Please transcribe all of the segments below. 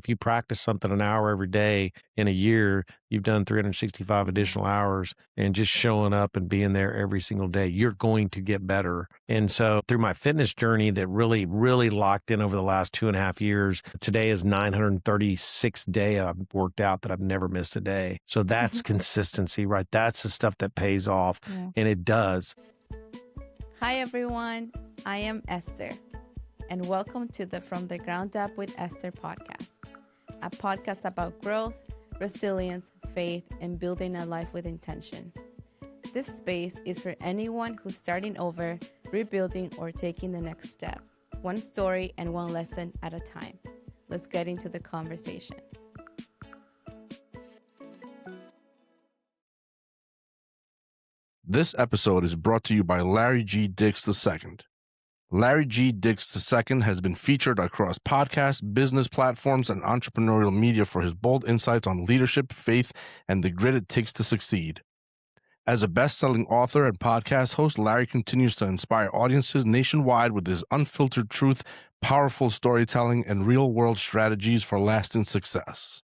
you practice something an hour every day in a year, you've done 365 additional hours, and just showing up and being there every single day, you're going to get better. And so through my fitness journey that really, really locked in over the last 2.5 years, today is 936th day I've worked out that I've never missed a day. So that's consistency, right? That's the stuff that pays off, and it does. Hi, everyone. I am Esther, and welcome to the From the Ground Up with Esther podcast, a podcast about growth, resilience, faith, and building a life with intention. This space is for anyone who's starting over, rebuilding, or taking the next step, one story and one lesson at a time. Let's get into the conversation. This episode is brought to you by Larry G. Dix II. Larry G. Dix II has been featured across podcasts, business platforms, and entrepreneurial media for his bold insights on leadership, faith, and the grit it takes to succeed. As a best-selling author and podcast host, Larry continues to inspire audiences nationwide with his unfiltered truth, powerful storytelling, and real-world strategies for lasting success.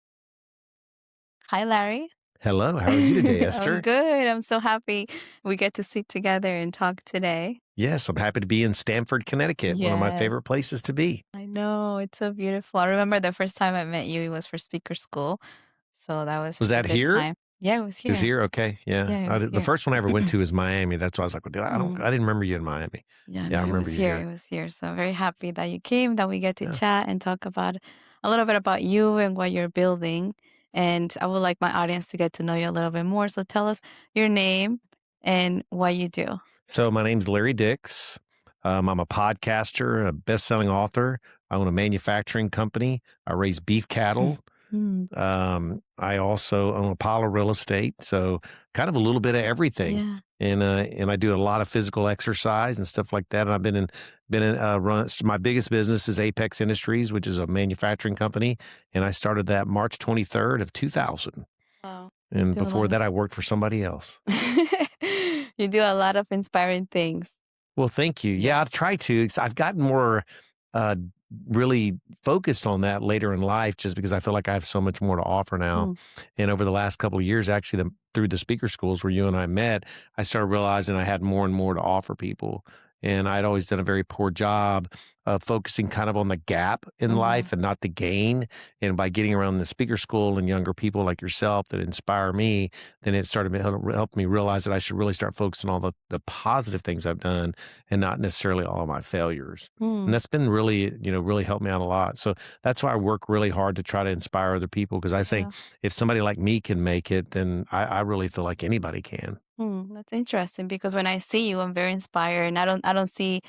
Hi, Larry. Hello, how are you today, Esther? I'm good. I'm so happy we get to sit together and talk today. Yes, I'm happy to be in Stamford, Connecticut, one of my favorite places to be. I know, it's so beautiful. I remember the first time I met you, it was for speaker school. So that was Was a that good here? time. Yeah, it was It here. was here? Okay, yeah. Yeah, it was The here. first one I ever went to was Miami. That's why I was like, well, I didn't remember you in Miami. Yeah, I no, it remember was you here. here. It was here. So I'm very happy that you came, that we get to Yeah. chat and talk about a little bit about you and what you're building. And I would like my audience to get to know you a little bit more. So tell us your name and what you do. So my name's Larry Dix. I'm a podcaster, a best-selling author. I own a manufacturing company. I raise beef cattle. I also own Apollo Real Estate, so kind of a little bit of everything. Yeah. And I do a lot of physical exercise and stuff like that. And I've been in my biggest business is Apex Industries, which is a manufacturing company, and I started that March 23rd of 2000. Wow. And before that, I worked for somebody else. You do a lot of inspiring things. Well, thank you. Yeah, I've tried to. I've gotten more really focused on that later in life just because I feel like I have so much more to offer now. And over the last couple of years, actually, through the speaker schools where you and I met, I started realizing I had more and more to offer people. And I'd always done a very poor job of focusing kind of on the gap in life and not the gain. And by getting around the speaker school and younger people like yourself that inspire me, then it started to help me realize that I should really start focusing on the positive things I've done and not necessarily all of my failures. And that's been really, really helped me out a lot. So that's why I work really hard to try to inspire other people, because I think if somebody like me can make it, then I really feel like anybody can. That's interesting, because when I see you, I'm very inspired, and I don't see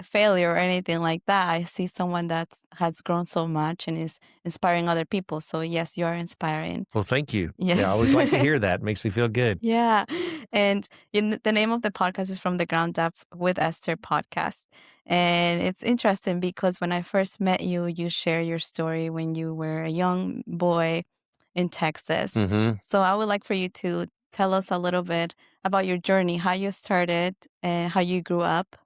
failure or anything like that. I see someone that has grown so much and is inspiring other people. So yes, you are inspiring. Well, thank you. Yes. Yeah, I always like to hear that. It makes me feel good. Yeah. And the name of the podcast is From the Ground Up with Esther podcast. And it's interesting because when I first met you, you share your story when you were a young boy in Texas. So I would like for you to tell us a little bit about your journey, how you started and how you grew up.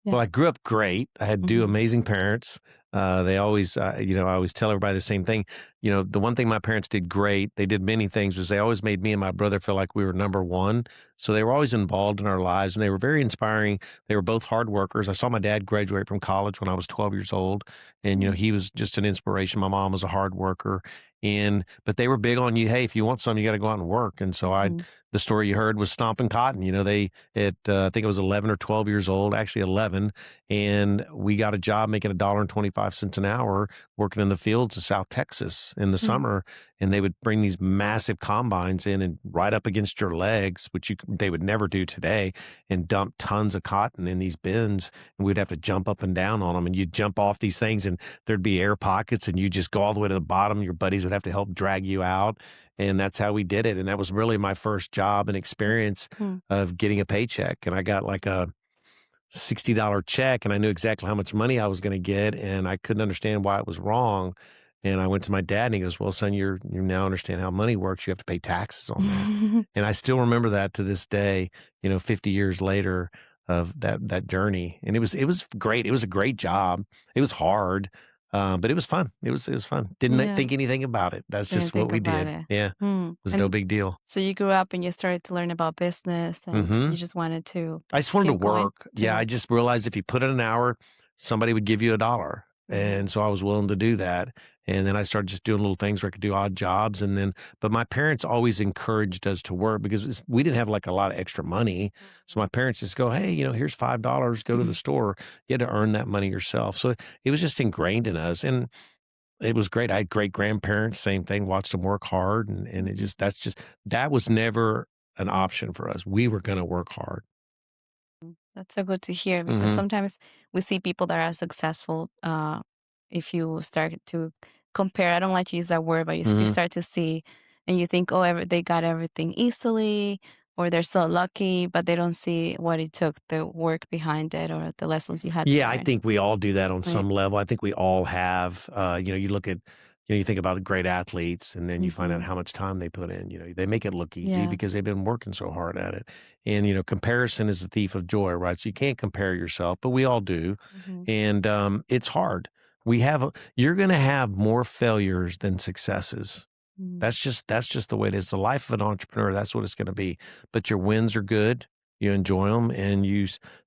Well, I grew up great. I had two amazing parents. They always, I always tell everybody the same thing. The one thing my parents did great, they did many things, was they always made me and my brother feel like we were number one. So they were always involved in our lives, and they were very inspiring. They were both hard workers. I saw my dad graduate from college when I was 12 years old, and, he was just an inspiration. My mom was a hard worker. But they were big on you. Hey, if you want something, you got to go out and work. And so the story you heard was stomping cotton. I think I was 11 or 12 years old, actually 11. And we got a job making $1.25 an hour working in the fields of South Texas in the summer. And they would bring these massive combines in and right up against your legs, which they would never do today, and dump tons of cotton in these bins. And we'd have to jump up and down on them. And you'd jump off these things and there'd be air pockets, and you just go all the way to the bottom. Your buddies would have to help drag you out. And that's how we did it. And that was really my first job and experience of getting a paycheck. And I got like a $60 check, and I knew exactly how much money I was going to get, and I couldn't understand why it was wrong. And I went to my dad, and he goes, well, son, you now understand how money works. You have to pay taxes on that. And I still remember that to this day, 50 years later of that journey. And it was great. It was a great job. It was hard. But it was fun. It was fun. Didn't Yeah. think anything about it. That's Didn't just what think we about did. it. Yeah. It was no And big deal. so you grew up and you started to learn about business and Hmm. you just wanted to I just wanted to keep going work. Yeah, I to. just realized if you put in an hour, somebody would give you $1. Mhm. And so I was willing to do that. And then I started just doing little things where I could do odd jobs. And then, but my parents always encouraged us to work because we didn't have like a lot of extra money. So my parents just go, hey, here's $5, go to the store. You had to earn that money yourself. So it was just ingrained in us. And it was great. I had great grandparents, same thing, watched them work hard. And it Mhm. just, that was never an option for us. We were going to work hard. That's so good to hear because Hmm. sometimes we see people that are successful. If you start to compare, I don't like to use that word, but you Hmm. start to see and you think, oh, they got everything easily or they're so lucky, but they don't see what it took, the work behind it or the lessons you had to Yeah, I learn. think we all do that on Right. some level. I think we all have. You look at, you think about great athletes, and then you find out Hmm. how much time they put in. They make it look easy Yeah. because they've been working so hard at it. And comparison is the thief of joy, right? So you can't compare yourself, but we all do, Hmm. and it's hard. You're going to have more failures than successes. Hmm. That's just the way it is. The life of an entrepreneur, that's what it's gonna be. But your wins are good, you enjoy them, and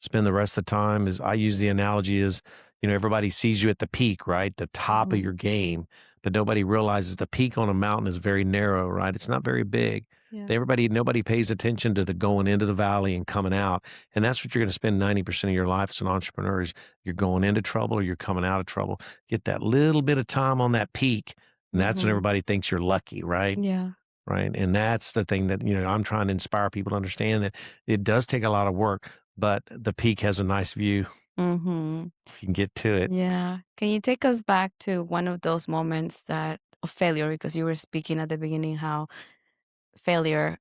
spend the rest of the time I use the analogy is, everybody sees you at the peak, right? The top of Hmm. your game, but nobody realizes the peak on a mountain is very narrow, right? It's not very big. Yeah. Nobody pays attention to the going into the valley and coming out, and that's what you're gonna spend 90% of your life as an entrepreneur is you're going into trouble or you're coming out of trouble. Get that little bit of time on that peak, and that's when Hmm. everybody thinks you're lucky, right? Yeah. Right, and that's the thing that, I'm trying to inspire people to understand that it does take a lot of work, but the peak has a nice view Hmm. if you can get to it. Yeah. Can you take us back to one of those moments that of failure? Because you were speaking at the beginning how failure,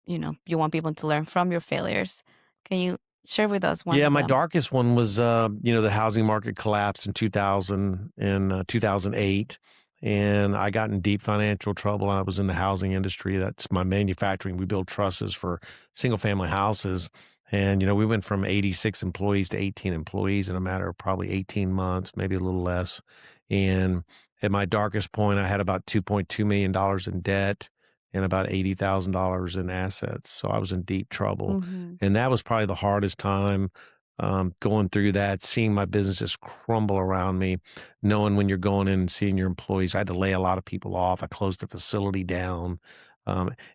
you want people to learn from your failures. Can you share with us one Yeah, of my them? darkest one was, the housing market collapsed in 2008, and I got in deep financial trouble. I was in the housing industry. That's my manufacturing. We build trusses for single family houses. And, we went from 86 employees to 18 employees in a matter of probably 18 months, maybe a little less. And at my darkest point, I had about $2.2 million in debt and about $80,000 in assets. So I was in deep trouble. Mhm. And that was probably the hardest time, going through that, seeing my business just crumble around me, knowing when you're going in and seeing your employees. I had to lay a lot of people off. I closed the facility down.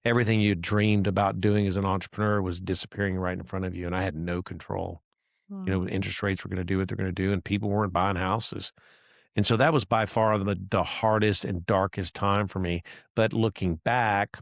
Everything you dreamed about doing as an entrepreneur was disappearing right in front of you, and I had no control. Wow. Interest rates were going to do what they're going to do, and people weren't buying houses. And so that was by far the hardest and darkest time for me. But looking back,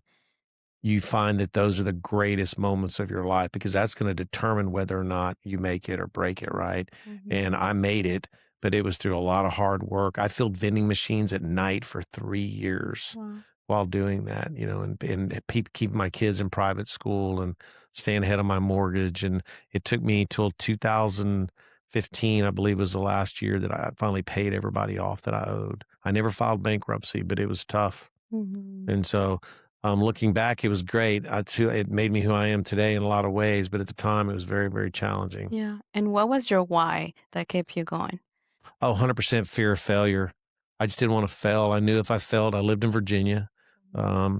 you find that those are the greatest moments of your life because that's going to determine whether or not you make it or break it, right? Mhm. And I made it, but it was through a lot of hard work. I filled vending machines at night for 3 years Wow. while doing that, and keeping my kids in private school and staying ahead of my mortgage. And it took me till 2015, I believe was the last year that I finally paid everybody off that I owed. I never filed bankruptcy, but it was tough. Mhm. And so, looking back, it was great. It made me who I am today in a lot of ways, but at the time, it was very, very challenging. Yeah. And what was your why that kept you going? Oh, 100% fear of failure. I just didn't want to fail. I knew if I failed, I lived in Virginia,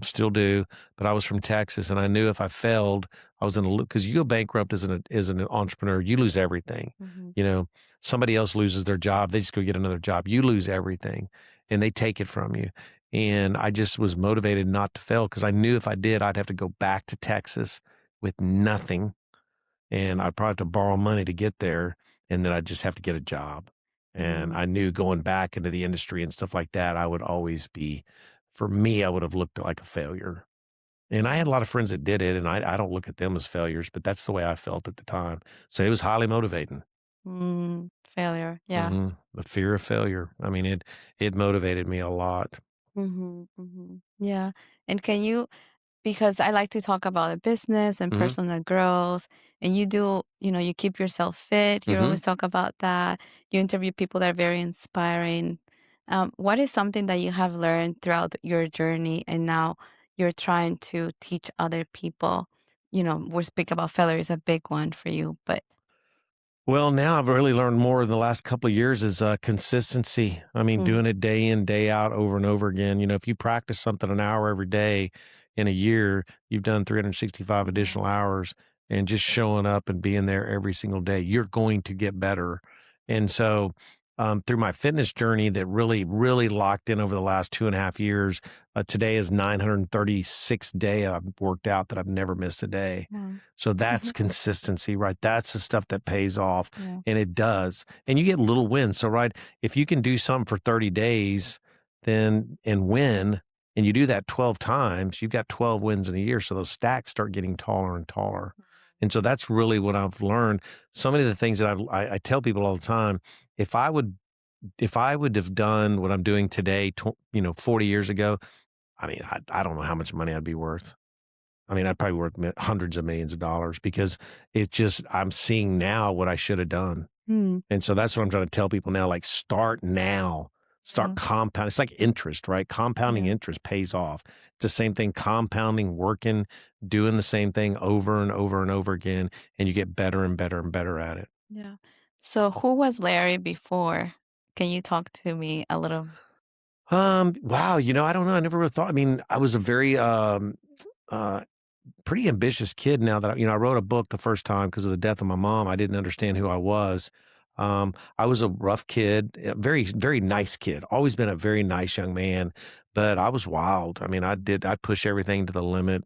still do, but I was from Texas, and I knew if I failed, I was in a because you go bankrupt as an entrepreneur, you lose everything. Mhm. You know, somebody else loses their job, they just go get another job. You lose everything, and they take it from you. And I just was motivated not to fail because I knew if I did, I'd have to go back to Texas with nothing, and I'd probably have to borrow money to get there, and then I'd just have to get a job. And Mhm. I knew going back into the industry and stuff like that, I would always be, for me, I would have looked like a failure. And I had a lot of friends that did it, and I don't look at them as failures, but that's the way I felt at the time. So it was highly motivating. Failure. Yeah. The fear of failure. I mean, it motivated me a lot. Mhm. Mhm. Yeah. And can you because I like to talk about the business and Hmm. personal growth. And you do, you keep yourself fit. You Hmm. always talk about that. You interview people that are very inspiring. What is something that you have learned throughout your journey and now you're trying to teach other people? We speak about failure is a big one for you, but Well, now I've really learned more in the last couple of years is consistency. I mean, Mm. doing it day in, day out, over and over again. If you practice something an hour every day in a year, you've done 365 Yeah. additional hours, and just showing up and being there every single day, you're going to get better. And so, through my fitness journey that really, really locked in over the last 2.5 years, today is 936 day I've worked out that I've never missed a day. Wow. So that's consistency, right? That's the stuff that pays off, Yeah. and it does. And you get little wins. So, right, if you can do something for 30 days, then and win, and you do that 12 times, you've got 12 wins in a year. So those stacks start getting taller and taller. And so that's really what I've learned. So many of the things that I tell people all the time, if I would have done what I'm doing today, 40 years ago, I mean, I don't know how much money I'd be worth. I mean, I'd probably worth hundreds of millions of dollars, because I'm seeing now what I should have done. Mm. And so that's what I'm trying to tell people now, like, start now, start Yeah. compound. It's like interest, right? Compounding Yeah. interest pays off. It's the same thing, compounding, working, doing the same thing over and over and over again, and you get better and better and better at it. Yeah. So who was Larry before? Can you talk to me a little? Wow, I don't know. I never really thought. I mean, I was a very uh pretty ambitious kid. Now that I wrote a book the first time because of the death of my mom. I didn't understand who I was. I was a rough kid, a very, very nice kid, always been a very nice young man, but I was wild. I mean, I'd push everything to the limit.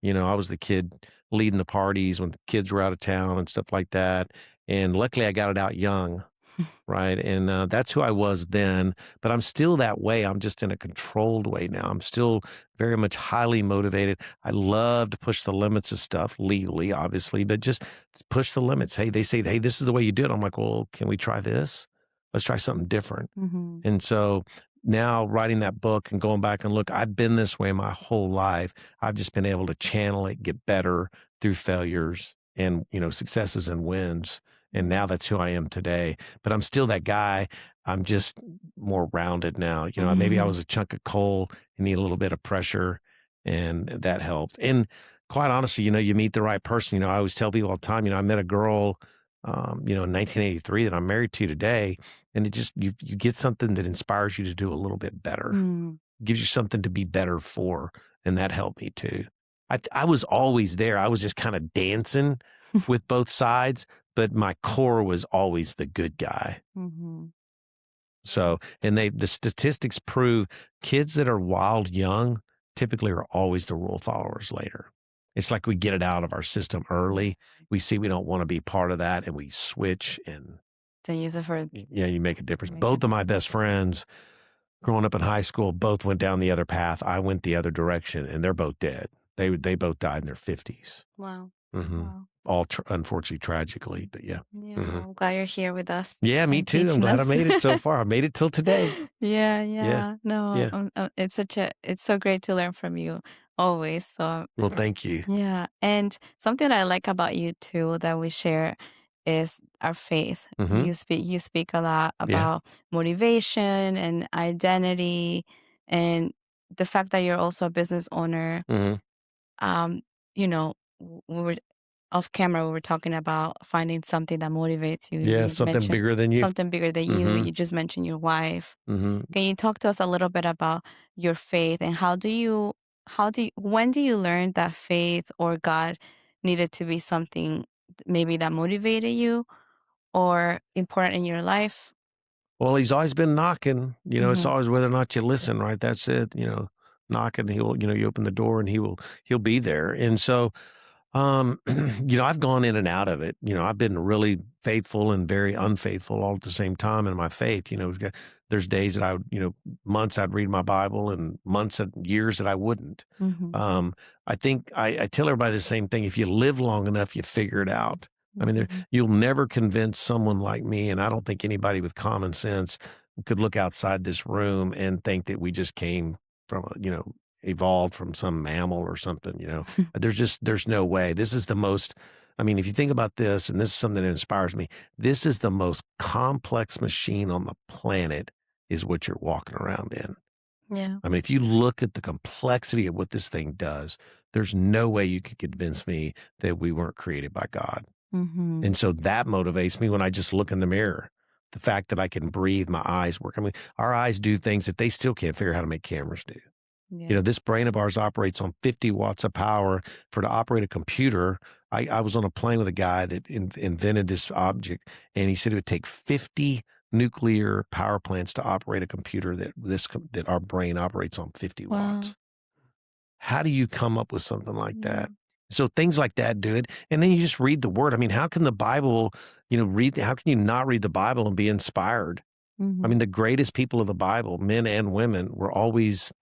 I was the kid leading the parties when the kids were out of town and stuff like that. And luckily I got it out young. Right. And that's who I was then, but I'm still that way. I'm just in a controlled way now. I'm still very much highly motivated. I love to push the limits of stuff legally, obviously, but just push the limits. Hey, they say, hey, this is the way you do it. I'm like, well, can we try this? Let's try something different. Mm-hmm. And so now writing that book and going back and look, I've been this way my whole life. I've just been able to channel it, get better through failures and, successes and wins. And now that's who I am today. But I'm still that guy. I'm just more rounded now. Maybe I was a chunk of coal and need a little bit of pressure, and that helped. And quite honestly, you meet the right person. I always tell people all the time, I met a girl, in 1983 that I'm married to today. And it just, you get something that inspires you to do a little bit better, Mm. gives you something to be better for. And that helped me too. I was always there. I was just kind of dancing with both sides, but my core was always the good guy. Mm-hmm. So, and the statistics prove kids that are wild young typically are always the rule followers later. It's like we get it out of our system early. We see we don't want to be part of that, and we switch, and To use it for. you make a difference. Make Both it- of my best friends growing up in high school both went down the other path. I went the other direction, and they're both dead. They both died in their 50s. Wow. Mm-hmm. Wow. All unfortunately, tragically, but yeah. Yeah. Mhm. I'm glad you're here with us. Yeah, me and too. I'm teaching glad I us. made it so far. I made it till today. Yeah. No, Yeah. it's so great to learn from you always. So Well, thank you. yeah, and something that I like about you too that we share is our faith. Mhm. You speak a lot Yeah. about motivation and identity, and the fact that you're also a business owner. Mhm. Um, we were off camera. We were talking about finding something that motivates you. Yeah, You something mentioned bigger than you. something bigger than you. Mhm. You just mentioned your wife. Mhm. Can you talk to us a little bit about your faith and when do you learn that faith or God needed to be something maybe that motivated you or important in your life? Well, he's always been knocking. It's Mhm. always whether or not you listen, right? That's it. Knocking. You open the door and he'll be there. And so, I've gone in and out of it. I've been really faithful and very unfaithful all at the same time in my faith. There's days that months I'd read my Bible and months and years that I wouldn't. Mhm. I think I tell everybody the same thing. If you live long enough, you figure it out. I mean, Mhm. you'll never convince someone like me, and I don't think anybody with common sense could look outside this room and think that we just came from, evolved from some mammal or something. There's no way. This is the most. I mean, if you think about this, and this is something that inspires me, this is the most complex machine on the planet, is what you're walking around in. Yeah. I mean, if you look at the complexity of what this thing does, there's no way you could convince me that we weren't created by God. Mm-hmm. And so that motivates me when I just look in the mirror. The fact that I can breathe, my eyes work. I mean, our eyes do things that they still can't figure out how to make cameras do. Yeah. This brain of ours operates on 50 watts of power. To operate a computer, I was on a plane with a guy that invented this object, and he said it would take 50 nuclear power plants to operate a computer that our brain operates on 50 Wow. watts. How do you come up with something like Yeah. that? So things like that do it. And then you just read the word. I mean, how can the Bible, how can you not read the Bible and be inspired? I mean, the greatest people of the Bible, men and women, were always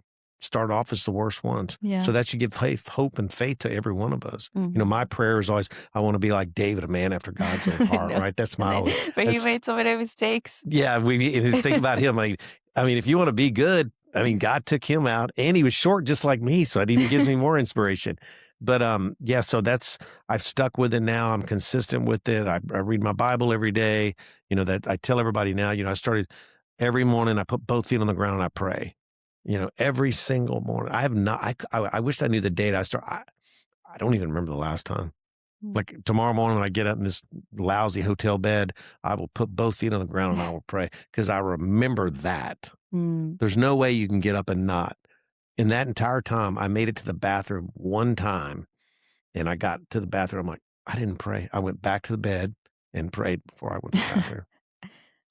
start off as the worst ones. Yeah. So that should give faith, hope, and faith to every one of us. Mhm. My prayer is always, I want to be like David, a man after God's own heart, No. right? That's my always. But he that's- made so many mistakes. yeah, and think about him. I mean, if you want to be good, I mean, God took him out, and he was short just like me, so it even gives me more inspiration. But yeah, so I've stuck with it now. I'm consistent with it. I read my Bible every day. That I tell everybody now. I started every morning. I put both feet on the ground and I pray. Every single morning. I have not. I wish I knew the date I start. I don't even remember the last time. Mm. Like tomorrow morning when I get up in this lousy hotel bed, I will put both feet on the ground and I will pray because I remember that. Mm. There's no way you can get up and not. In that entire time, I made it to the bathroom one time, and I got to the bathroom. I'm like, I didn't pray. I went back to the bed and prayed before I went to the bathroom.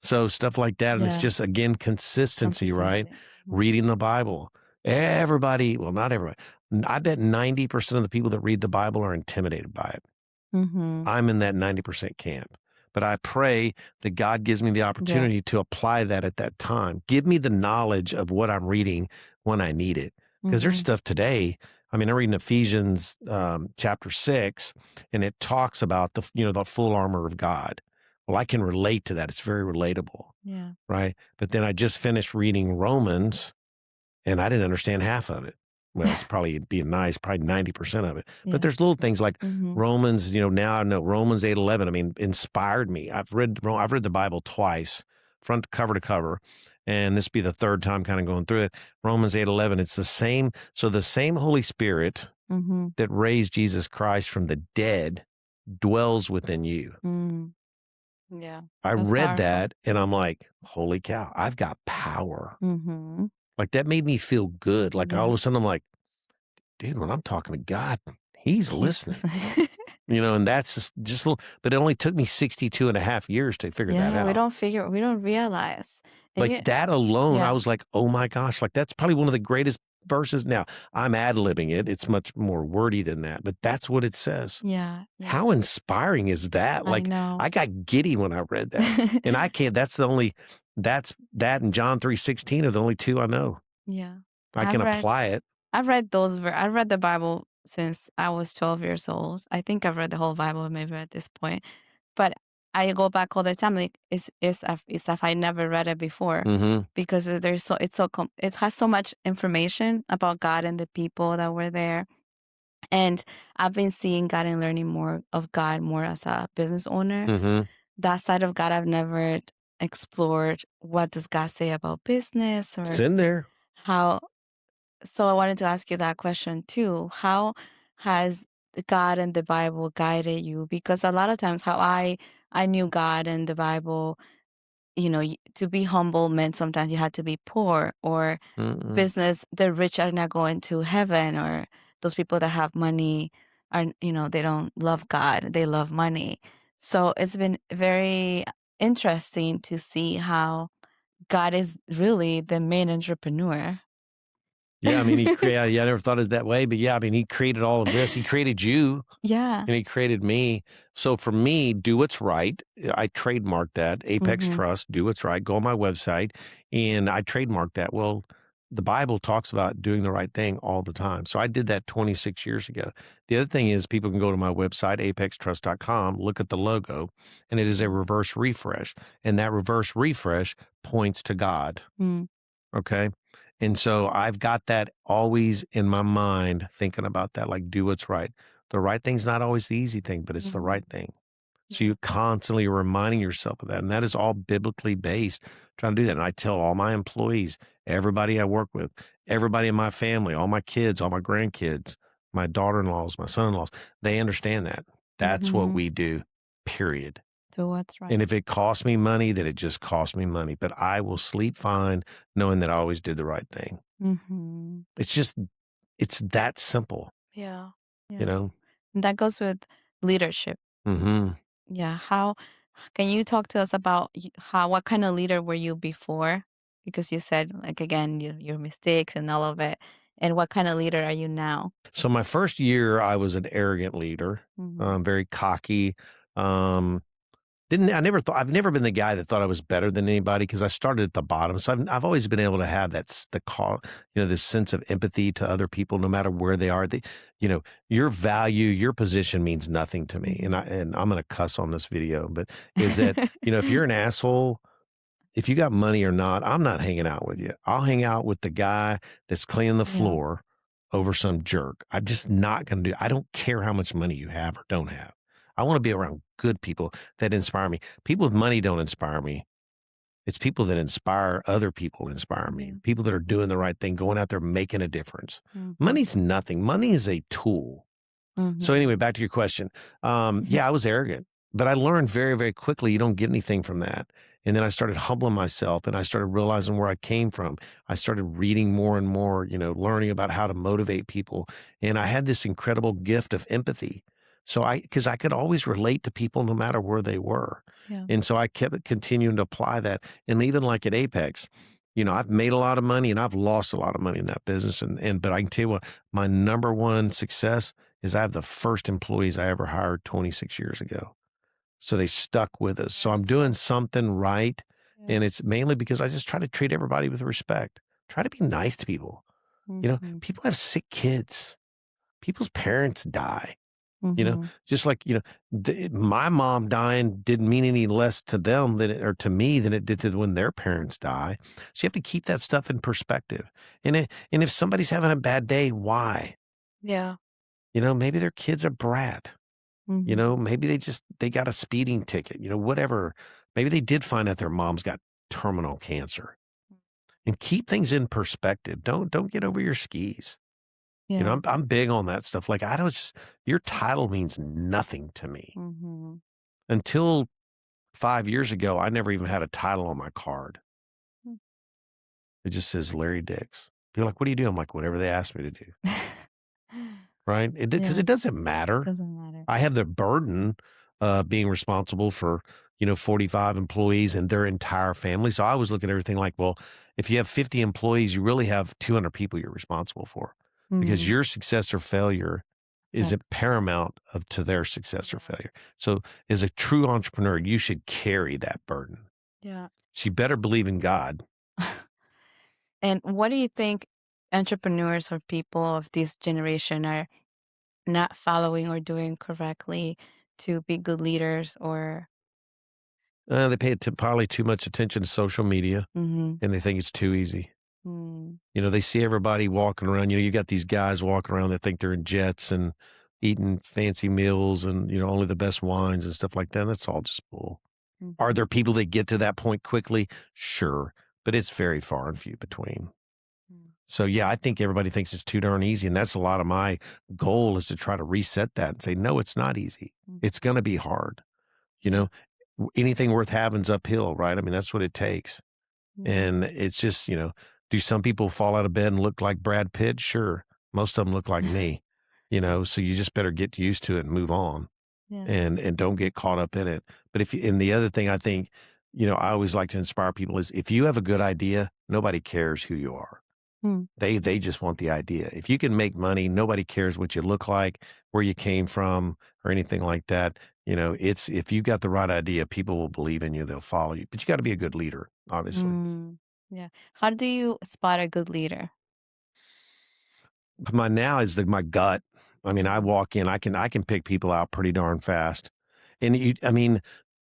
So stuff like that. And it's Yeah. just, again, consistency, right? Consistency. Reading the Bible. Everybody, well, not everybody. I bet 90% of the people that read the Bible are intimidated by it. Mm-hmm. I'm in that 90% camp. But I pray that God gives me the opportunity to apply that at that time. Give me the knowledge of what I'm reading when I need it. Because there's stuff today. I mean, I'm reading Ephesians chapter 6, and it talks about the full armor of God. Well, I can relate to that. It's very relatable. Yeah. Right. But then I just finished reading Romans, and I didn't understand half of it. Well, it's probably being nice, probably 90% of it. Yeah. But there's little things like Mm-hmm. Romans, now I know Romans 8:11. I mean, inspired me. I've read the Bible twice, front cover to cover, and this will be the third time kind of going through it. Romans 8:11. It's the same. So the same Holy Spirit Mm-hmm. that raised Jesus Christ from the dead dwells within you. Mm. Yeah. I That's read powerful. that, and I'm like, holy cow, I've got power. Mm-hmm. Like that made me feel good. Like all of a sudden I'm like, dude, when I'm talking to God, he's listening. And that's just a little, but it only took me 62 and a half years to figure that out. We don't realize. And Like that alone, Yeah. I was like, oh my gosh, like that's probably one of the greatest verses. Now, I'm ad-libbing it. It's much more wordy than that, but that's what it says. Yeah. How inspiring is that? Like I know. I got giddy when I read that. And I can't, that and John 3:16 are the only two I know. Yeah. I can apply it. I've read I've read the Bible since I was 12 years old. I think I've read the whole Bible maybe at this point. But I go back all the time. Like it's if I never read it before, Mm-hmm. because it has so much information about God and the people that were there. And I've been seeing God and learning more of God more as a business owner. Mm-hmm. That side of God I've never explored. What does God say about business, or It's in there. how? So I wanted to ask you that question too. How has God and the Bible guided you? Because a lot of times how I knew God and the Bible, to be humble meant sometimes you had to be poor, or Mm-mm. business, the rich are not going to heaven, or those people that have money are, they don't love God, they love money. So it's been very interesting to see how God is really the main entrepreneur. Yeah, I mean, I never thought of it that way, but yeah, I mean, he created all of this. He created you, Yeah. and he created me. So for me, do what's right. I trademarked that. Apex Mhm. Trust, do what's right. Go on my website, and I trademarked that. Well, the Bible talks about doing the right thing all the time. So I did that 26 years ago. The other thing is people can go to my website, apextrust.com, look at the logo, and it is a reverse refresh. And that reverse refresh points to God. Mm. Okay. And so I've got that always in my mind, thinking about that, like do what's right. The right thing's not always the easy thing, but it's the Mhm. right thing. So you constantly reminding yourself of that. And that is all biblically based, trying to do that. And I tell all my employees, everybody I work with, everybody in my family, all my kids, all my grandkids, my daughter-in-laws, my son-in-laws, they understand that. That's what Mhm. we do. period. Do what's right. And if it costs me money, then it just costs me money. But I will sleep fine knowing that I always did the right thing. Mm-hmm. It's that simple, Yeah. you Yeah. know? And that goes with leadership. Mm-hmm. Yeah. How can you talk to us about what kind of leader were you before? Because you said, like, again, your mistakes and all of it. And what kind of leader are you now? So my first year, I was an arrogant leader, Mm-hmm. very cocky. Um, I've never been the guy that thought I was better than anybody because I started at the bottom. So I've always been able to have this sense of empathy to other people, no matter where they are. Your value, your position means nothing to me. Mm-hmm. And I'm going to cuss on this video, but is that, if you're an asshole, if you got money or not, I'm not hanging out with you. I'll hang out with the guy that's cleaning the Yeah. floor over some jerk. I'm just not going to do. I don't care how much money you have or don't have. I want to be around good people that inspire me. People with money don't inspire me. It's people that inspire other people inspire me. Yeah. People that are doing the right thing, going out there making a difference. Mm-hmm. Money's nothing. Money is a tool. So anyway, back to your question. Yeah, I was arrogant, but I learned very, very quickly you don't get anything from that. And then I started humbling myself and I started realizing where I came from. I started reading more and more, learning about how to motivate people. And I had this incredible gift of empathy. Because I could always relate to people no matter where they were. Yeah. And so I kept continuing to apply that. And even like at Apex, I've made a lot of money and I've lost a lot of money in that business. But I can tell you what, my number one success is I have the first employees I ever hired 26 years ago. So they stuck with us. So I'm doing something right. Yeah. And it's mainly because I just try to treat everybody with respect. Try to be nice to people. Mm-hmm. People have sick kids. People's parents die. Mm-hmm. Just like, my mom dying didn't mean any less to them or to me than it did to when their parents die. So you have to keep that stuff in perspective. And if somebody's having a bad day, why? Yeah. Maybe their kid's a brat. Mm-hmm. Maybe they got a speeding ticket, whatever. Maybe they did find out their mom's got terminal cancer. And keep things in perspective. Don't get over your skis. Yeah. I'm big on that stuff. Like your title means nothing to me. Mm-hmm. Until 5 years ago, I never even had a title on my card. Mm. It just says Larry Dix. People are like, what do you do? I'm like, whatever they ask me to do. Right? Because it doesn't matter. Doesn't matter. I have the burden being responsible for, 45 employees and their entire family. So I always look at everything like, well, if you have 50 employees, you really have 200 people you're responsible for because Mm-hmm. your success or failure is paramount to their success or failure. So as a true entrepreneur, you should carry that burden. Yeah. So you better believe in God. And what do you think entrepreneurs or people of this generation are not following or doing correctly to be good leaders or They pay probably too much attention to social media mm-hmm. and they think it's too easy. Mm. They see everybody walking around. You got these guys walking around that think they're in jets and eating fancy meals and, only the best wines and stuff like that. That's all just bull. Mm-hmm. Are there people that get to that point quickly? Sure. But it's very far and few between. So, yeah, I think everybody thinks it's too darn easy. And that's a lot of my goal is to try to reset that and say, no, it's not easy. It's going to be hard. Anything worth having's uphill, right? I mean, that's what it takes. And it's just, do some people fall out of bed and look like Brad Pitt? Sure. Most of them look like me, so you just better get used to it and move on Yeah. and don't get caught up in it. But and the other thing I think, I always like to inspire people is if you have a good idea, nobody cares who you are. Mm. They just want the idea. If you can make money, nobody cares what you look like, where you came from, or anything like that. It's if you got the right idea, people will believe in you. They'll follow you. But you got to be a good leader, obviously. Yeah. How do you spot a good leader? But now is my gut. I mean, I walk in, I can pick people out pretty darn fast. And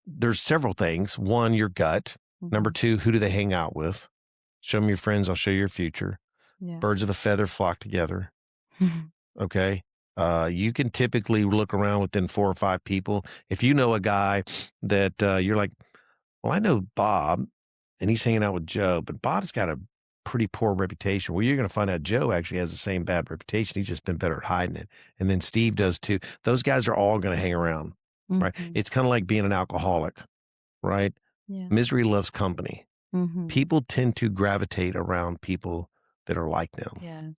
there's several things. One, your gut. Number two, who do they hang out with? Show me your friends, I'll show you your future. Yeah. Birds of a feather flock together. Okay. You can typically look around within 4 or 5 people. If you know a guy that you're like, well, I know Bob and he's hanging out with Joe, but Bob's got a pretty poor reputation. Well, you're going to find out Joe actually has the same bad reputation. He's just been better at hiding it. And then Steve does too. Those guys are all going to hang around. right? Mhm. It's kind of like being an alcoholic, right? Yeah. Misery loves company. Mhm. People tend to gravitate around people that are like them. Yes.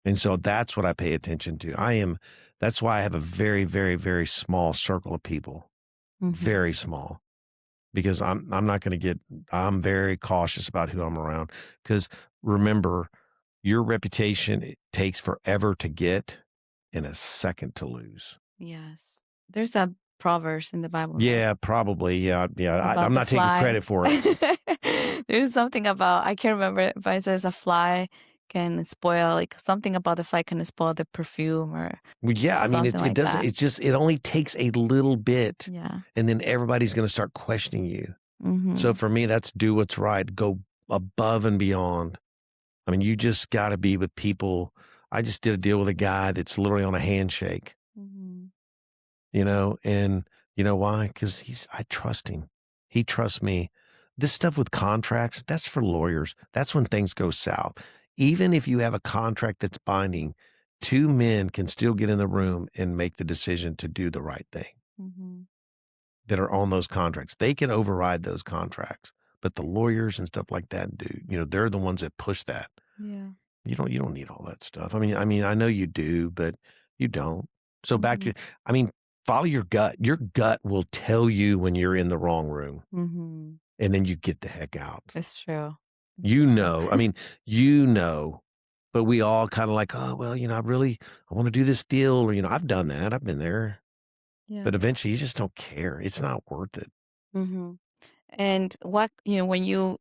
And so that's what I pay attention to. That's why I have a very, very, very small circle of people, Mhm. very small, because I'm not going to I'm very cautious about who I'm around. Because remember, your reputation, it takes forever to get and a second to lose. Yes. There's a proverb in the Bible, right? Yeah, probably. Yeah. Yeah. I'm About the not taking fly. credit for it. There's something about, I can't remember, but it says a fly can spoil, like something about the fly can spoil the perfume or Well, yeah, I mean, something it like doesn't, that. it only takes a little bit Yeah. and then everybody's going to start questioning you. So Mhm. for me, that's do what's right, go above and beyond. I mean, you just got to be with people. I just did a deal with a guy that's literally on a handshake, Mhm. and you know why? Because I trust him. He trusts me. This stuff with contracts, that's for lawyers. That's when things go south. Even if you have a contract that's binding, two men can still get in the room and make the decision to do the right thing Mhm. that are on those contracts. They can override those contracts, but the lawyers and stuff like that they're the ones that push that. Yeah. You don't need all that stuff. I know you do, but you don't. So back to, Mhm. I mean, follow your gut. Your gut will tell you when you're in the wrong room, Mhm. and then you get the heck out. It's true. It's You true. know, I mean, you know, but we all kind of like, oh, well, I want to do this deal, or, I've done that. I've been there, Yeah. but eventually you just don't care. It's not worth it. Mhm. And when you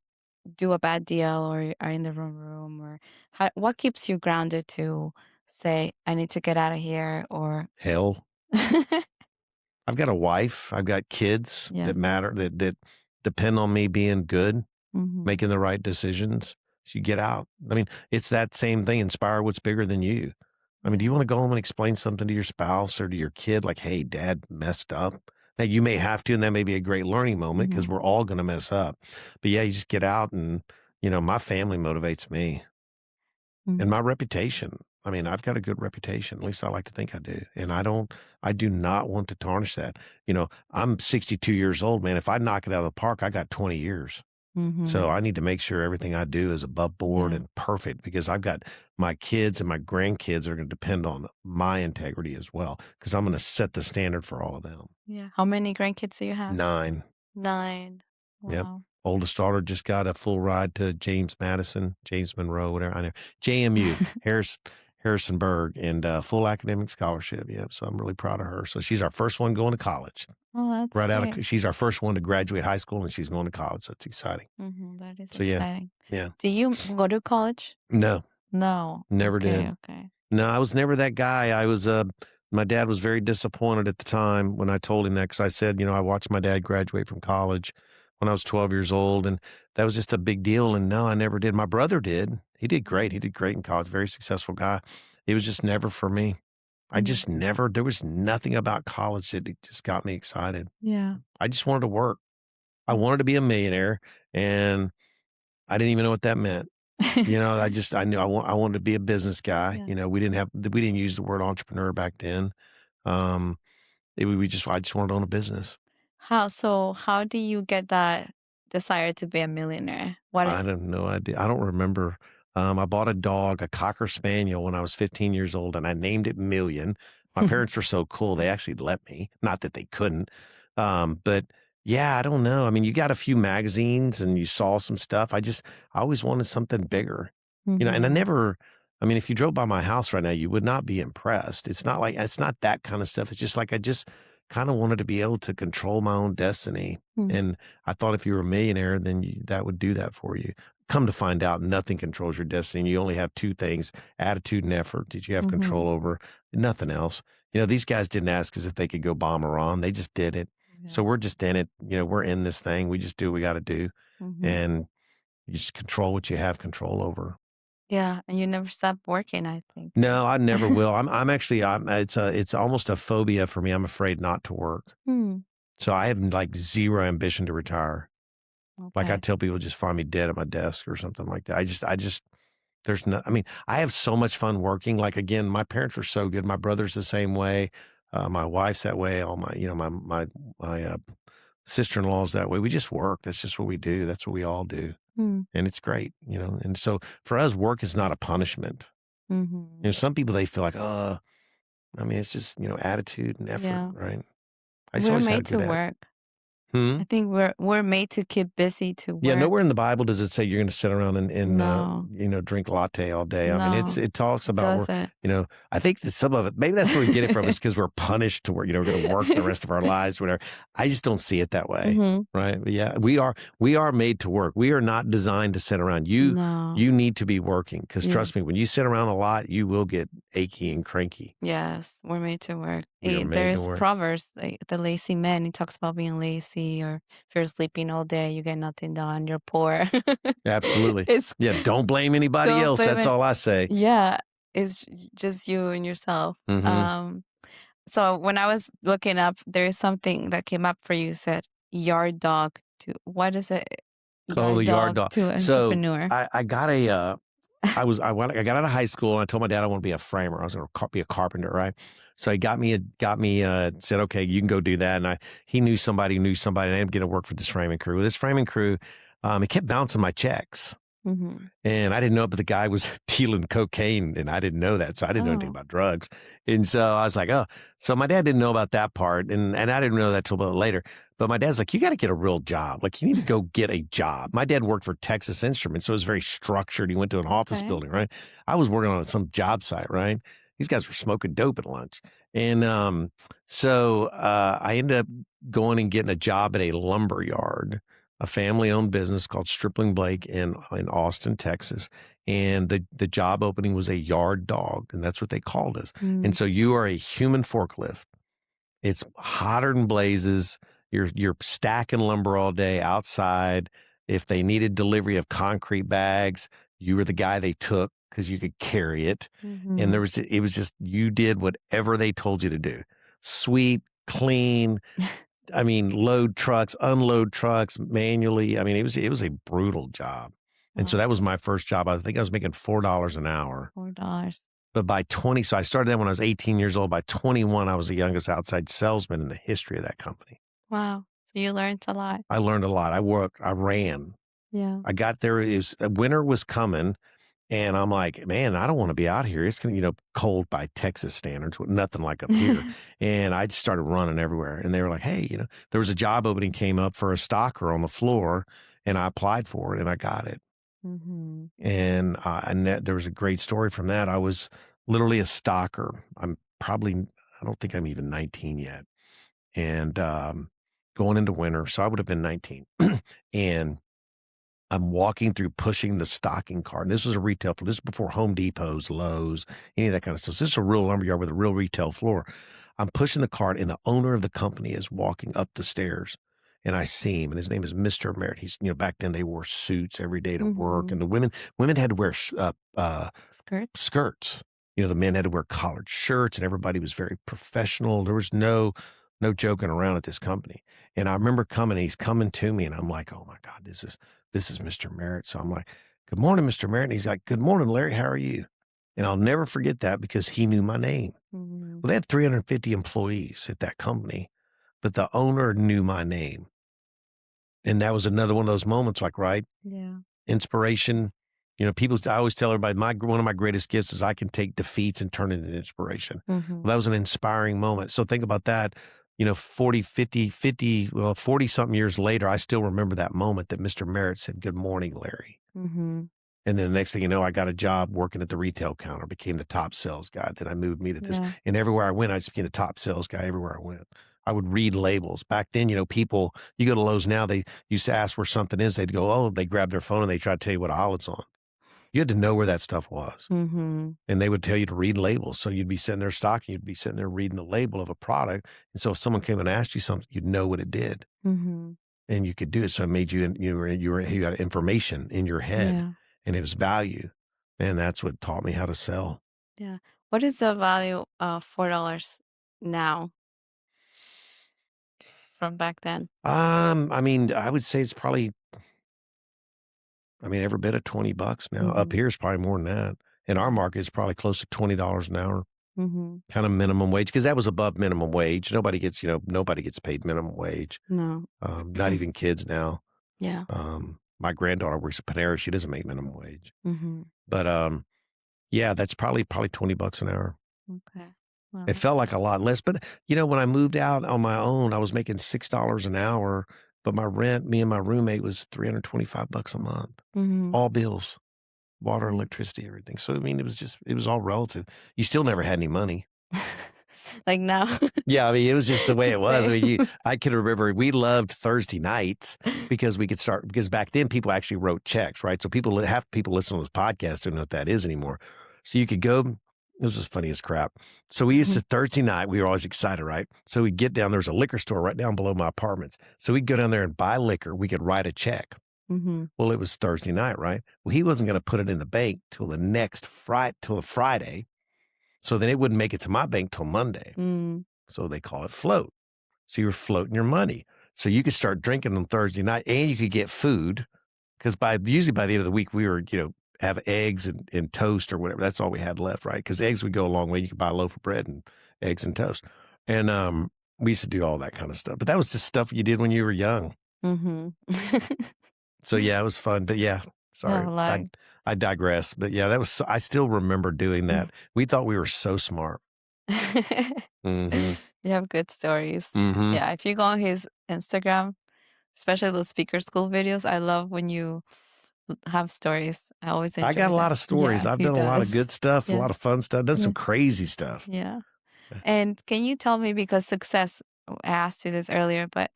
do a bad deal or are in the wrong room or what keeps you grounded to say, I need to get out of here or Hell, I've got a wife. I've got kids yeah. that matter, that depend on me being good, Mhm. making the right decisions. So you get out. I mean, it's that same thing. Inspire what's bigger than you. I mean, do Yeah. you want to go home and explain something to your spouse or to your kid like, hey, dad messed up? Now, you may have to, and that may be a great learning moment because Mhm. we're all going to mess up. But yeah, you just get out and, my family motivates me and Mhm. my reputation. I mean, I've got a good reputation. At least I like to think I do. And I do not want to tarnish that. I'm 62 years old, man. If I knock it out of the park, I got 20 years. So Mhm. I need to make sure everything I do is above board Yeah. and perfect because I've got my kids and my grandkids are going to depend on my integrity as well because I'm going to set the standard for all of them. Yeah. How many grandkids do you have? 9. 9. Yep. Wow. Oldest daughter just got a full ride to James Monroe, whatever. I know. JMU, Harrisonburg, and full academic scholarship. Yep. So I'm really proud of her. So she's our first one going to college. Oh, that's Right out great. of, she's our first one to graduate high school, and she's going to college. So it's exciting. That is So yeah, exciting. yeah. Do you go to college? No, No. never Okay, did. okay. No, I was never that guy. My dad was very disappointed at the time when I told him that because I said, I watched my dad graduate from college when I was 12 years old, and that was just a big deal. And no, I never did. My brother did. He did great. He did great in college. Very successful guy. It was just never for me. I Mhm. just never. There was nothing about college that it just got me excited. Yeah. I just wanted to work. I wanted to be a millionaire, and I didn't even know what that meant. I knew I wanted to be a business guy. Yeah. We didn't use the word entrepreneur back then. Um, I just wanted to own a business. How do you get that desire to be a millionaire? I have no idea. I don't remember. I bought a dog, a Cocker Spaniel, when I was 15 years old, and I named it Million. My parents were so cool; they actually let me. Not that they couldn't, but yeah, I don't know. I mean, you got a few magazines, and you saw some stuff. I always wanted something bigger, And I Mhm. never. I mean, if you drove by my house right now, you would not be impressed. It's not that kind of stuff. It's just like I just kind of wanted to be able to control my own destiny, Mm. and I thought if you were a millionaire, then that would do that for you. Come to find out, nothing controls your destiny. You only have two things: attitude and effort that you have Mhm. control over, nothing else. These guys didn't ask us if they could go bomb Iran. They just did it. Yeah. So we're just in it. We're in this thing. We just do what we got to do. Mhm. And you just control what you have control over. Yeah, and you never stop working, I think, right? No, I never will. I'm actually, it's almost a phobia for me. I'm afraid not to work. Hmm. So I have like zero ambition to retire. Like I Okay. tell people, just find me dead at my desk or something like that. there's no, I mean, I have so much fun working. Like again, my parents were so good. My brother's the same way. My wife's that way. All my, my sister-in-law's that way. We just work. That's just what we do. That's what we all do. Mm. And it's great, And so for us, work is not a punishment. Mm-hmm. Some people, they feel like, it's just, attitude and effort, Yeah. right? I just We're always had a made to good attitude. work. Hmm? I think we're made to keep busy to Yeah, work. nowhere in the Bible does it say you're going to sit around and No, drink latte all day. I mean, no, it talks it about doesn't. I think that some of it, maybe that's where we get it from, is because we're punished to work. We're going to work the rest of our lives, whatever. I just don't see it that way, Hmm. right? But yeah, we are made to work. We are not designed to sit around. You No. need to be working, because Yeah. trust me, when you sit around a lot, you will get achy and cranky. Yes, we're made to work. We are made to There's work. Proverbs, like the lazy man. He talks about being lazy, or if you're sleeping all day, you get nothing done. You're poor. Absolutely. It's Yeah, don't blame anybody don't else. blame That's it. all I say. Yeah, it's just you and yourself. Hmm. So when I was looking up, there is something that came up for you. It said yard dog to what is it? Oh, the Yard yard dog dog. to So entrepreneur. I got a I got out of high school, and I told my dad I want to be a framer. I was going to be a carpenter, right? So he said, okay, you can go do that. And he knew somebody who knew somebody, and I ended up getting to work for this framing crew. This framing crew, it kept bouncing my checks. Mm-hmm. And I didn't know it, but the guy was dealing cocaine, and I didn't know that. So I didn't know anything Oh, about drugs. And so I was like, oh, so my dad didn't know about that part. And I didn't know that till a little later. But my dad's like, you got to get a real job. Like, you need to go get a job. My dad worked for Texas Instruments, so it was very structured. He went to an office okay. building, right? I was working on some job site, right? These guys were smoking dope at lunch. And so I ended up going and getting a job at a lumber yard, a family-owned business called Stripling Blake in Austin, Texas. And the job opening was a yard dog, and that's what they called us. And Mm. so you are a human forklift. It's hotter than blazes. You're stacking lumber all day outside. If they needed delivery of concrete bags, you were the guy they took because you could carry it. And Mm-hmm. it was just, you did whatever they told you to do. Sweep, clean. I mean, load trucks, unload trucks manually. I mean, it was a brutal job. And so Wow, that was my first job. I think I was making $4 an hour. $4. But by 20, so I started that when I was 18 years old. By 21, I was the youngest outside salesman in the history of that company. Wow. So you learned a lot. I learned a lot. I worked, I ran. Yeah. I got there, winter was coming, and I'm like, man, I don't want to be out here. It's going to, cold by Texas standards, nothing like up here. And I just started running everywhere. And they were like, hey, there was a job opening came up for a stocker on the floor, and I applied for it, and I got it. Mm-hmm. And there was a great story from that. I was literally a stalker. I don't think I'm even 19 yet. And going into winter, so I would have been 19. And I'm walking through pushing the stocking cart. And this was a retail floor. This is before Home Depots, Lowe's, any of that kind of stuff. So this is a real lumberyard with a real retail floor. I'm pushing the cart, and the owner of the company is walking up the stairs. And I see him, and his name is Mr. Merritt. He's, back then they wore suits every day to work, Mm-hmm. and the women had to wear Skirt. skirts. The men had to wear collared shirts, and everybody was very professional. There was no joking around at this company. And I remember he's coming to me, and I'm like, oh my God, this is Mr. Merritt. So I'm like, good morning, Mr. Merritt. And he's like, good morning, Larry. How are you? And I'll never forget that because he knew my name. Mm-hmm. Well, they had 350 employees at that company, but the owner knew my name. And that was another one of those moments, like, right? Yeah. Inspiration. I always tell everybody, one of my greatest gifts is I can take defeats and turn it into inspiration. Mm-hmm. Well, that was an inspiring moment. So think about that. 40 something years later, I still remember that moment that Mr. Merritt said, good morning, Larry. Mm-hmm. And then the next thing you know, I got a job working at the retail counter, became the top sales guy. Then I moved me to this. Yeah. And everywhere I went, I just became the top sales guy everywhere I went. I would read labels. Back then, people, you go to Lowe's now, they used to ask where something is. They'd go, oh, they grab their phone and they try to tell you what aisle it's on. You had to know where that stuff was. Mm-hmm. And they would tell you to read labels. So you'd be sitting there stocking, you'd be sitting there reading the label of a product. And so if someone came and asked you something, you'd know what it did. Mm-hmm. And you could do it. So it made you got information in your head, Yeah. and it was value. And that's what taught me how to sell. Yeah. What is the value of $4 now from back then? I would say it's probably, every bit of $20 now. Up Mm-hmm. here is probably more than that. In our market, it's probably close to $20 an hour. Mm-hmm. kind of minimum wage, because that was above minimum wage. Nobody gets, nobody gets paid minimum wage. No. Not even kids now. Yeah. My granddaughter works at Panera. She doesn't make minimum wage. Mm-hmm. But yeah, that's probably $20 an hour. Okay. Wow. It felt like a lot less. But when I moved out on my own, I was making $6 an hour. But my rent, me and my roommate, was $325 a month. Mm-hmm. All bills, water, electricity, everything. So I mean, it was all relative. You still never had any money. Like now. Yeah, I mean, it was just the way it was. I mean, Same. I can remember we loved Thursday nights because we could start, because back then people actually wrote checks, right? So half people listen to this podcast don't know what that is anymore. So you could go, this is funny as crap. So we used to, Thursday night, we were always excited, right? So we'd get down, there was a liquor store right down below my apartments. So we'd go down there and buy liquor. We could write a check. Mm-hmm. Well, it was Thursday night, right? Well, he wasn't going to put it in the bank till the next Friday. So then it wouldn't make it to my bank till Monday. Mm. So they call it float. So you're floating your money. So you could start drinking on Thursday night, and you could get food, because usually by the end of the week, we were, have eggs and toast or whatever. That's all we had left, right? Because eggs would go a long way. You could buy a loaf of bread and eggs and toast. And we used to do all that kind of stuff. But that was just stuff you did when you were young. Mm-hmm. So yeah, it was fun. But yeah, sorry, I digress. But yeah, I still remember doing that. We thought we were so smart. Mm-hmm. You have good stories. Mm-hmm. Yeah, if you go on his Instagram, especially those speaker school videos, I love when you have stories. I always enjoy I got a lot of stories. Yeah, I've he done a lot of does. good stuff, a Yeah. lot of fun stuff, done some Yeah. crazy stuff. Yeah. And can you tell me, because success, I asked you this earlier, but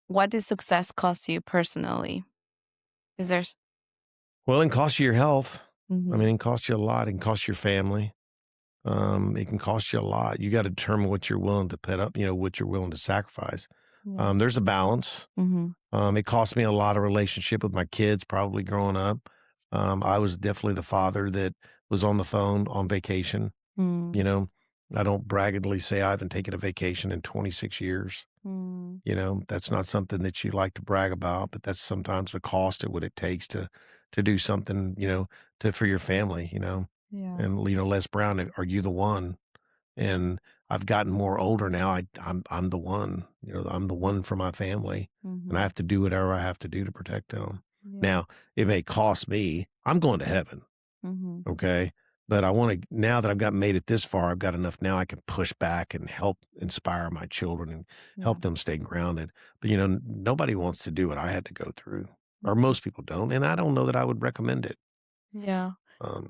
what does success cost you personally? Is there? Well, it can cost you your health. Mhm. I mean, it can cost you a lot. It can cost your family. It can cost you a lot. You got to determine what you're willing to put up, what you're willing to sacrifice. Yeah. There's a balance. Mm-hmm. It cost me a lot of relationship with my kids, probably growing up. I was definitely the father that was on the phone on vacation. Mm. I don't braggadly say I haven't taken a vacation in 26 years. Mm. That's not something that you like to brag about, but that's sometimes the cost of what it takes to do something, for your family, Yeah. and, Les Brown, are you the one? And I've gotten more older now. I'm the one, I'm the one for my family, and I have to do whatever I have to do to protect them. Yeah. Now, it may cost me. I'm going to heaven. Mm-hmm. Okay. But I want to, now that I've made it this far, I've got enough now I can push back and help inspire my children and help them stay grounded. But, nobody wants to do what I had to go through, or most people don't. And I don't know that I would recommend it. Yeah.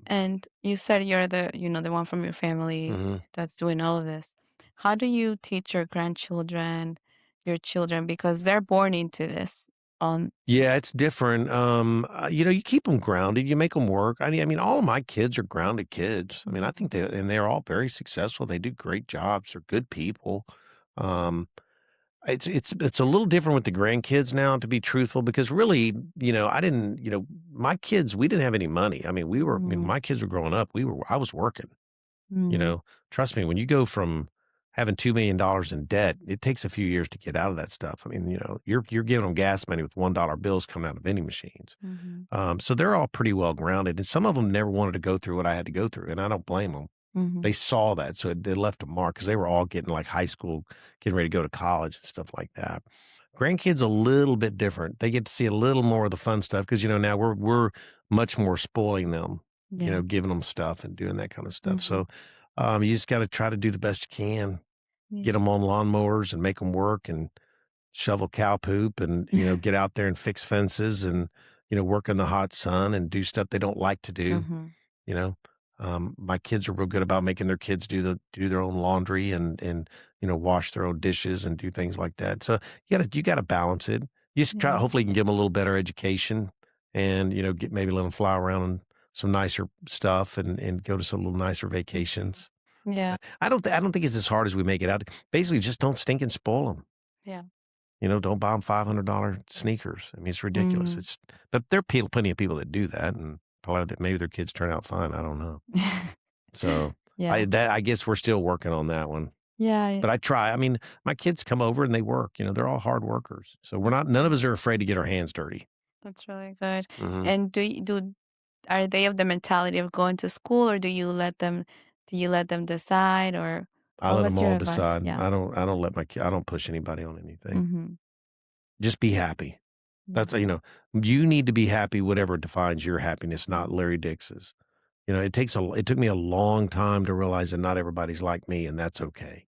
And you said you're the one from your family Mhm. that's doing all of this. How do you teach your grandchildren, your children, because they're born into this? Yeah, it's different. You keep them grounded, you make them work. I mean, all of my kids are grounded kids. I mean, I think they're all very successful. They do great jobs. They're good people. Um, it's a little different with the grandkids now, to be truthful, because really, I didn't, my kids, we didn't have any money. I mean, my kids were growing up. I was working. Mm. Trust me, when you go from having $2 million in debt, it takes a few years to get out of that stuff. I mean, you're giving them gas money with $1 bills coming out of vending machines. Mm-hmm. So they're all pretty well grounded, and some of them never wanted to go through what I had to go through, and I don't blame them. Mm-hmm. They saw that, so they left a mark, because they were all getting like high school, getting ready to go to college and stuff like that. Grandkids a little bit different. They get to see a little more of the fun stuff, because now we're much more spoiling them, Yeah. giving them stuff and doing that kind of stuff. Mm-hmm. So you just got to try to do the best you can. Yeah. Get them on lawnmowers and make them work and shovel cow poop and, get out there and fix fences and, work in the hot sun and do stuff they don't like to do. Mm-hmm. My kids are real good about making their kids do their own laundry and wash their own dishes and do things like that. So you gotta balance it. You just try, hopefully you can give them a little better education and, maybe let them fly around in some nicer stuff and go to some little nicer vacations. Yeah. I don't think it's as hard as we make it out. Basically, just don't stink and spoil them. Yeah. Don't buy them $500 sneakers. I mean, it's ridiculous. Mm. But there are plenty of people that do that, and probably maybe their kids turn out fine. I don't know. So Yeah. I guess we're still working on that one. Yeah. But I try. I mean, my kids come over and they work. They're all hard workers. So none of us are afraid to get our hands dirty. That's really good. Mhm. And are they of the mentality of going to school, or do you let them Do you let them decide, or I what let them was your all advice? decide. Yeah. I don't let I don't push anybody on anything. Mm-hmm. Just be happy. That's, Mm-hmm. you need to be happy, whatever defines your happiness, not Larry Dix's. It took me a long time to realize that not everybody's like me, and that's okay.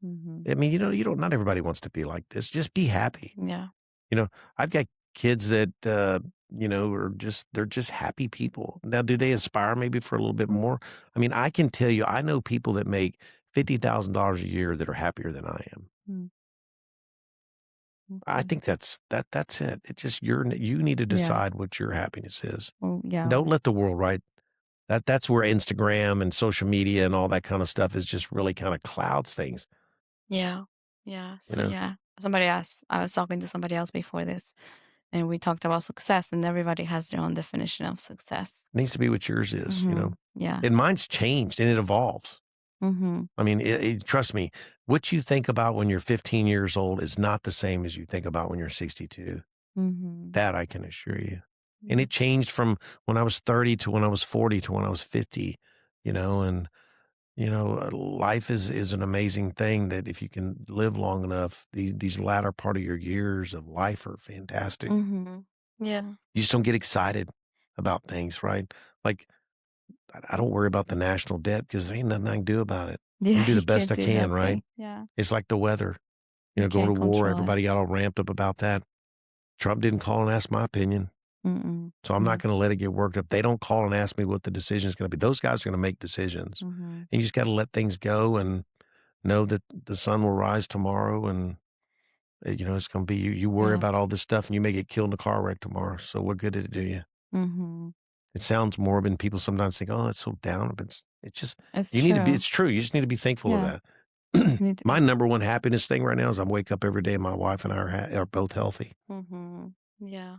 Mm-hmm. I mean, not everybody wants to be like this. Just be happy. Yeah. You know, I've got kids that, they're just happy people. Now, do they aspire maybe for a little bit more? I mean, I can tell you, I know people that make $50,000 a year that are happier than I am. Mm. I Okay. think that's it. It's just you need to Yeah. decide what your happiness is. Oh, yeah. Don't let the world write that's where Instagram and social media and all that kind of stuff is just really kind of clouds things, Yeah. Yeah. you So know? yeah, somebody asked. I was talking to somebody else before this, and we talked about success, and everybody has their own definition of success. It needs to be what yours is. Yeah. And mine's changed and it evolves. Mm-hmm. I mean, trust me, what you think about when you're 15 years old is not the same as you think about when you're 62. Mm-hmm. That I can assure you. And Yeah. it changed from when I was 30 to when I was 40 to when I was 50, and life is an amazing thing that if you can live long enough, these latter part of your years of life are fantastic. Mm-hmm. Yeah. You just don't get excited about things, right? Like, I don't worry about the national debt because there ain't nothing I can do about it. I'm Yeah. gonna do the You best can't I do can, right? nothing. Yeah. It's like the weather, You going to can't war, control it. everybody got all ramped up about that. Trump didn't call and ask my opinion. Mm-mm. So I'm Yeah. not going to let it get worked up. They don't call and ask me what the decision is going to be. Those guys are going to make decisions. Mm-hmm. And you just got to let things go and know that the sun will rise tomorrow and it's going to be you worry Yeah. about all this stuff and you may get killed in a car wreck tomorrow. So what good did it do you? Mm-hmm. It sounds morbid and people sometimes think, "Oh, that's so down." But it's just It's you need to be true. it's true. You just need to be thankful of Yeah. that. You need to My be. number one happiness thing right now is I wake up every day and my wife and I are both healthy. Mm-hmm. Yeah.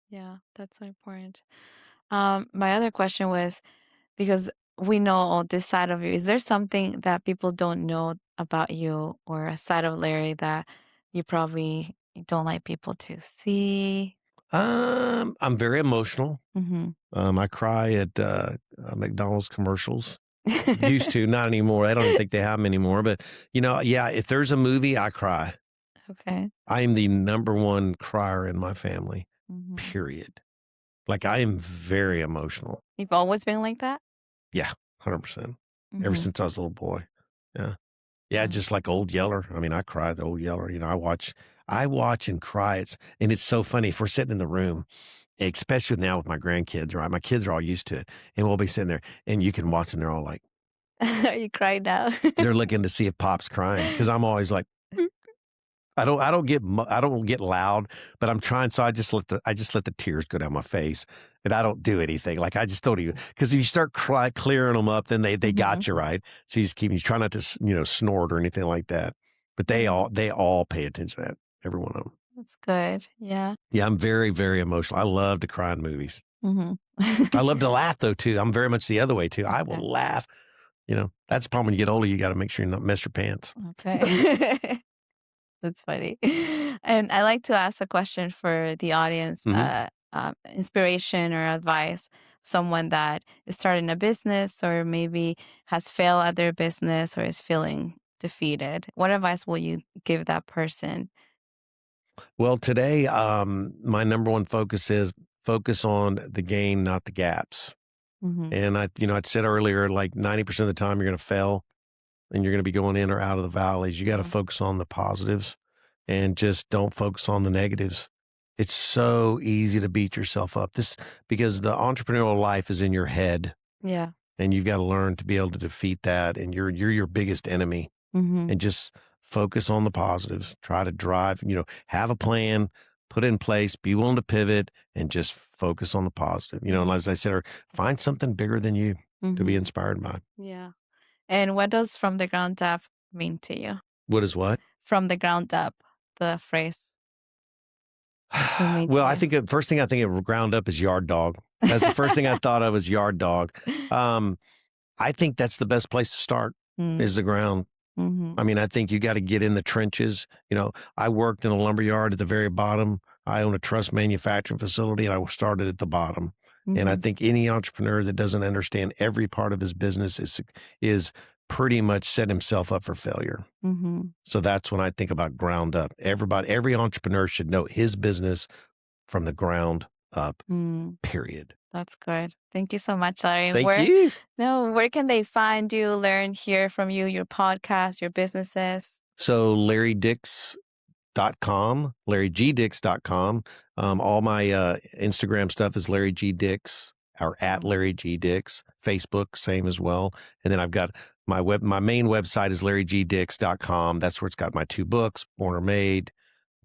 Yeah. That's so important. My other question was, because we know this side of you, is there something that people don't know about you, or a side of Larry that you probably don't like people to see? I'm very emotional. Mm-hmm. I cry at McDonald's commercials. Used to, not anymore. I don't even think they have them anymore. But yeah, if there's a movie, I cry. Okay. I am the number one crier in my family. Mm-hmm. Period. Like I am very emotional. You've always been like that? Yeah, 100%. Ever Mm-hmm. since I was a little boy. Yeah. Yeah, Yeah. just like Old Yeller. I mean, I cry the Old Yeller. I watch and cry. And it's so funny if we're sitting in the room, especially now with my grandkids, right? My kids are all used to it. And we'll be sitting there and you can watch and they're all like, Are you crying now? they're looking to see if Pop's crying. Cause I'm always like, I don't get loud, but I'm trying. So I just let the tears go down my face and I don't do anything. Like I just don't even, cause if you start clearing them up, then they Mm-hmm. got you, right? So you try not to, snort or anything like that. But they Yeah. all pay attention to that. Every one of them. That's good. Yeah. Yeah. I'm very, very emotional. I love to cry in movies. Mm-hmm. I love to laugh though, too. I'm very much the other way too. I will Okay. laugh. That's the problem when you get older. You got to make sure you don't mess your pants. Okay. That's funny. And I like to ask a question for the audience, Mhm. inspiration or advice, someone that is starting a business or maybe has failed at their business or is feeling defeated. What advice will you give that person? Well, today, my number one focus is focus on the gain, not the gaps. Mm-hmm. And I'd said earlier, like 90% of the time you're going to fail and you're going to be going in or out of the valleys. You got to Mhm. focus on the positives and just don't focus on the negatives. It's so easy to beat yourself up because the entrepreneurial life is in your head Yeah. and you've got to learn to be able to defeat that. And you're your biggest enemy. Mm-hmm. And just focus on the positives. Try to drive, have a plan, put it in place, be willing to pivot, and just focus on the positive. And as I said, find something bigger than you to be Mm-hmm. inspired by. Yeah. And what does from the ground up mean to you? What is what? From the ground up, the phrase. What does it mean to Well, I you? think the first thing I think of ground up is yard dog. That's the first thing I thought of is yard dog. I think that's the best place to start is the ground. Mm-hmm. I mean, I think you got to get in the trenches. I worked in a lumber yard at the very bottom. I own a truss manufacturing facility and I started at the bottom. And I Mhm. think any entrepreneur that doesn't understand every part of his business is pretty much set himself up for failure. Mhm. So that's when I think about ground up. Every entrepreneur should know his business from the ground up, Mm, period. that's good. Thank you so much, Larry. Thank you. Where can they find you, learn, hear from you, your podcast, your businesses? So LarryDix.com, LarryGDix.com. All my Instagram stuff is Larry G Dix or at Oh, Larry G Dix. Facebook, same as well. And then I've got my main website is LarryGDix.com. That's where it's got my 2 books, Born or Made,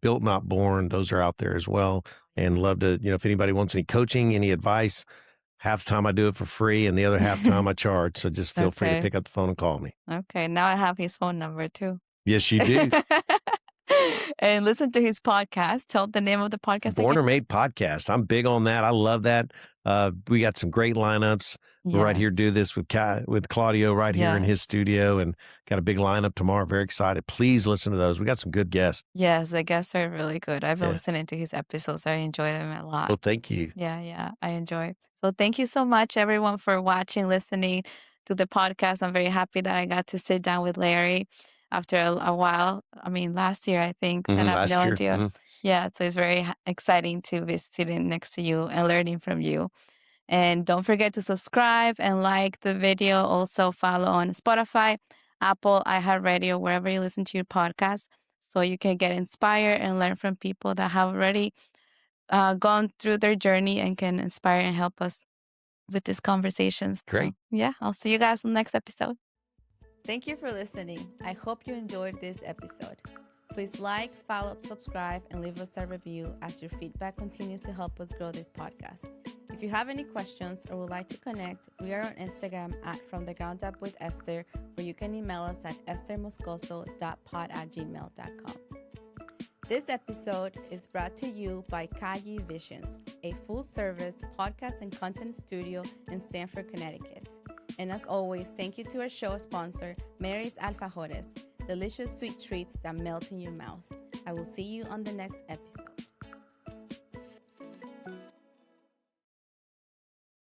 Built Not Born. Those are out there as well. And love to, if anybody wants any coaching, any advice, half the time I do it for free and the other half time I charge. So just feel free to okay. pick up the phone and call me. Okay. Now I have his phone number too. Yes, you do. And listen to his podcast. Tell the name of the podcast Born or again. Made podcast. I'm big on that. I love that. We got some great lineups. We're right Yeah. here do this with Claudio right here in Yes. his studio and got a big lineup tomorrow. Very excited. Please listen to those. We got some good guests. Yes, the guests are really good. I've been Yeah. listening to his episodes. I enjoy them a lot. Well, thank you. Yeah, I enjoy. So thank you so much, everyone, for watching, listening to the podcast. I'm very happy that I got to sit down with Larry after a while. I mean, last year, I think, that I have no Last year. idea. Yeah, so it's very exciting to be sitting next to you and learning from you. And don't forget to subscribe and like the video. Also follow on Spotify, Apple, iHeartRadio, wherever you listen to your podcast, so you can get inspired and learn from people that have already gone through their journey and can inspire and help us with these conversations. Great. So, yeah, I'll see you guys in the next episode. Thank you for listening. I hope you enjoyed this episode. Please like, follow, subscribe, and leave us a review as your feedback continues to help us grow this podcast. If you have any questions or would like to connect, we are on Instagram at From the Ground Up with Esther, or you can email us at esthermoscoso.pod@gmail.com. This episode is brought to you by Kayi Visions, a full-service podcast and content studio in Stamford, Connecticut. And as always, thank you to our show sponsor, Mary's Alfajores, delicious sweet treats that melt in your mouth. I will see you on the next episode.